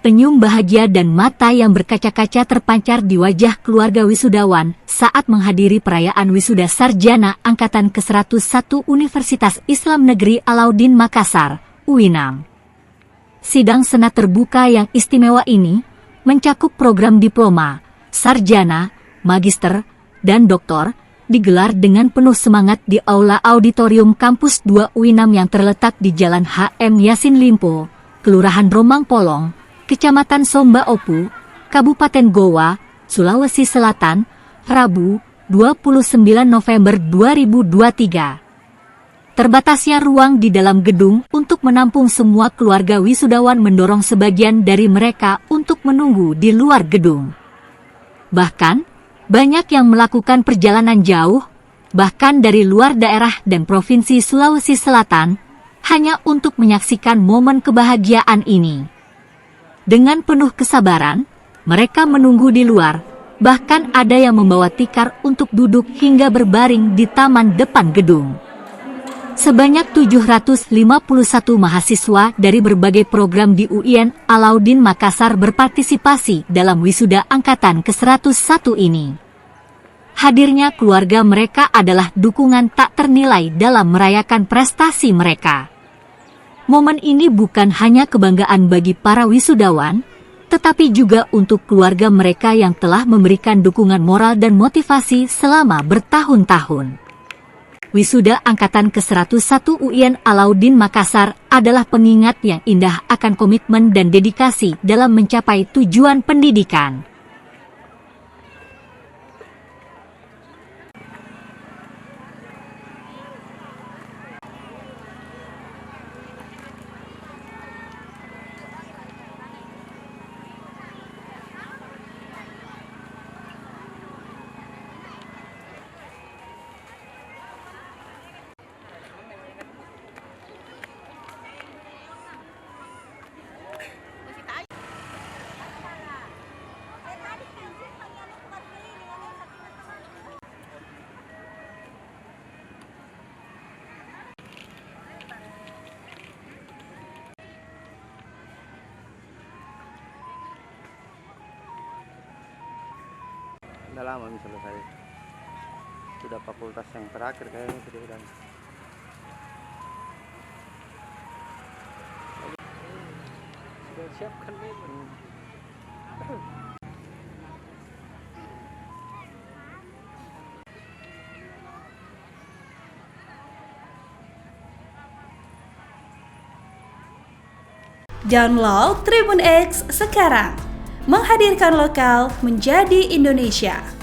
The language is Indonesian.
Senyum bahagia dan mata yang berkaca-kaca terpancar di wajah keluarga wisudawan saat menghadiri perayaan wisuda sarjana Angkatan ke-101 Universitas Islam Negeri Alauddin Makassar, UINAM. Sidang senat terbuka yang istimewa ini mencakup program diploma, sarjana, magister, dan doktor, digelar dengan penuh semangat di Aula Auditorium Kampus 2 UINAM yang terletak di Jalan HM Yasin Limpo, Kelurahan Romang Polong, Kecamatan Somba Opu, Kabupaten Goa, Sulawesi Selatan, Rabu, 29 November 2023. Terbatasnya ruang di dalam gedung untuk menampung semua keluarga wisudawan mendorong sebagian dari mereka untuk menunggu di luar gedung. Bahkan, banyak yang melakukan perjalanan jauh, bahkan dari luar daerah dan Provinsi Sulawesi Selatan, hanya untuk menyaksikan momen kebahagiaan ini. Dengan penuh kesabaran, mereka menunggu di luar, bahkan ada yang membawa tikar untuk duduk hingga berbaring di taman depan gedung. Sebanyak 751 mahasiswa dari berbagai program di UIN Alauddin Makassar berpartisipasi dalam wisuda Angkatan ke-101 ini. Hadirnya keluarga mereka adalah dukungan tak ternilai dalam merayakan prestasi mereka. Momen ini bukan hanya kebanggaan bagi para wisudawan, tetapi juga untuk keluarga mereka yang telah memberikan dukungan moral dan motivasi selama bertahun-tahun. Wisuda Angkatan ke-101 UIN Alauddin Makassar adalah pengingat yang indah akan komitmen dan dedikasi dalam mencapai tujuan pendidikan. Udah lama nih selesai. Sudah fakultas yang terakhir kayaknya sudah. Sudah siapkan nih. Download Tribun X sekarang, menghadirkan lokal menjadi Indonesia.